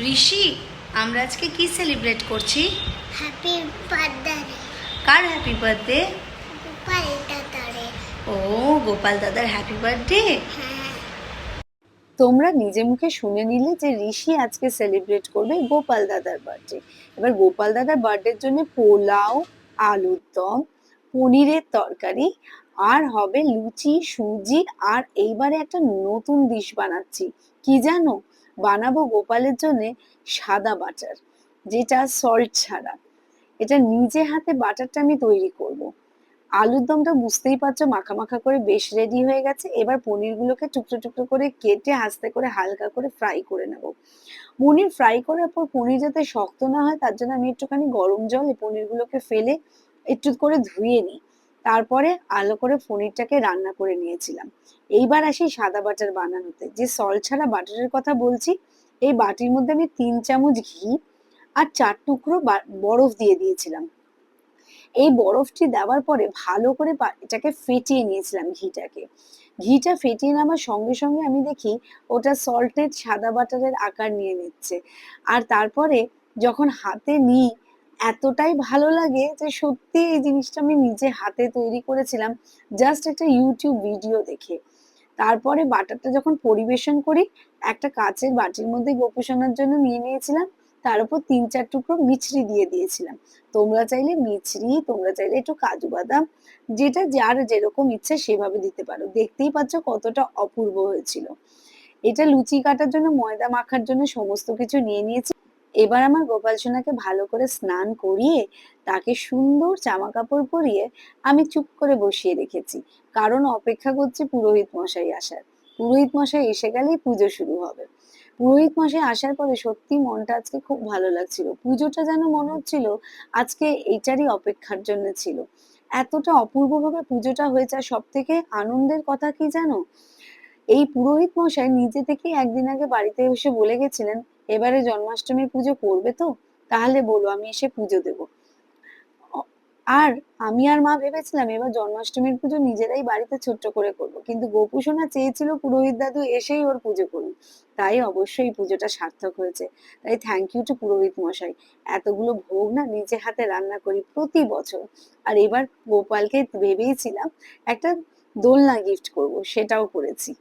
ঋষি, আমরা আজকে কি সেলিব্রেট করছি? Happy birthday. কার হ্যাপি বার্থডে? গোপাল দাদারে। ও, গোপাল দাদার হ্যাপি বার্থডে। হ্যাঁ। তোমরা নিজে মুখে শুনে নিলে যে ঋষি আজকে সেলিব্রেট করবে গোপাল দাদার বার্থডে। এবার গোপাল দাদার বার্থডের জন্য পোলাও, আলুর দম, পনিরের তরকারি, আর হবে লুচি, সুজি, আর এইবারে একটা নতুন ডিশ বানাচ্ছি। কি জানো? বানাবো গোপালের জন্য সাদা বাটার, যেটা সল্ট ছাড়া। এটা নিজে হাতে বাটারটা আমি তৈরি করব। আলুর দমটা বুঝতেই পারছো মাখা মাখা করে বেশ রেডি হয়ে গেছে। এবার পনিরগুলোকে টুকরো টুকরো করে কেটে আস্তে করে হালকা করে ফ্রাই করে নেব। পনির ফ্রাই করার পর পনির যাতে শক্ত না হয় তার জন্য আমি একটুখানি গরম জলে পনিরগুলোকে ফেলে একটু করে ধুয়ে নিই। তারপরে আলো করে পনিরটাকে রান্না করে নিয়েছিলাম। এইবার আসি সাদা বাটার বানানোতে। যে সল্ট ছাড়া বাটারের কথা বলছি, এই বাটির মধ্যে আমি 3 চামচ ঘি আর 4 টুকরো বরফ দিয়ে দিয়েছিলাম। এই বরফটি দেওয়ার পরে ভালো করে এটাকে ফেটিয়ে নিয়েছিলাম ঘিটাকে। ঘিটা ফেটিয়ে নেওয়ার সঙ্গে সঙ্গে আমি দেখি ওটা সল্টেড সাদা বাটারের আকার নিয়ে নিচ্ছে। আর তারপরে যখন হাতে নিই, এতটাই ভালো লাগে যে সত্যি এই জিনিসটা আমি নিজে হাতে তৈরি করেছিলাম, জাস্ট একটা ইউটিউব ভিডিও দেখে। তারপরে বাটারটা যখন পরিবেশন করি, একটা কাচের বাটির মধ্যে গোপুসোনার জন্য নিয়ে নিয়েছিলাম। তার উপর 3-4 টুকরো মিছরি দিয়ে দিয়েছিলাম। তোমরা চাইলে মিছরি, তোমরা চাইলে একটু কাজু বাদাম, যেটা যার যেরকম ইচ্ছা সেভাবে দিতে পারো। দেখতেই পাচ্ছ কতটা অপূর্ব হয়েছিল। এটা লুচি কাটার জন্য, ময়দা মাখার জন্য সমস্ত কিছু নিয়ে নিয়েছি। এবার আমার গোপাল সোনাকে ভালো করে স্নান করিয়ে তাকে সুন্দর জামা কাপড় পরিয়ে আমি চুপ করে বসিয়ে রেখেছি। কারণ অপেক্ষা করছি পুরোহিত মশাই আসার। পুরোহিত মশাই এসে গেলেই পুজো শুরু হবে। পুরোহিত মশাই আসার পরে সত্যি মনটা আজকে খুব ভালো লাগছিল। পুজোটা যেন মনে হচ্ছিল আজকে এইটারই অপেক্ষার জন্য ছিল। এতটা অপূর্বভাবে পুজোটা হয়েছে। আর সব থেকে আনন্দের কথা কি জানো? এই পুরোহিত মশাই নিজে থেকেই একদিন আগে বাড়িতে এসে বলে গেছিলেন, এবারে জন্মাষ্টমীর পুজো করবে তো? তাহলে বলো, আমি এসে পুজো দেবো। অ- আর আমি আর মা ভেবেছিলাম এবার জন্মাষ্টমীর পুজো নিজেরাই বাড়িতে ছোট্ট করে করবো, কিন্তু গোপু সোনা চেয়েছিল পুরোহিত দাদু এসেই ওর পুজো করুন। তাই অবশ্যই পুজোটা সার্থক হয়েছে। তাই থ্যাংক ইউ টু পুরোহিত মশাই। এতগুলো ভোগ না নিজে হাতে রান্না করি প্রতি বছর। আর এবার গোপালকে ভেবেইছিলাম একটা দোলনা গিফট করব, সেটাও করেছি।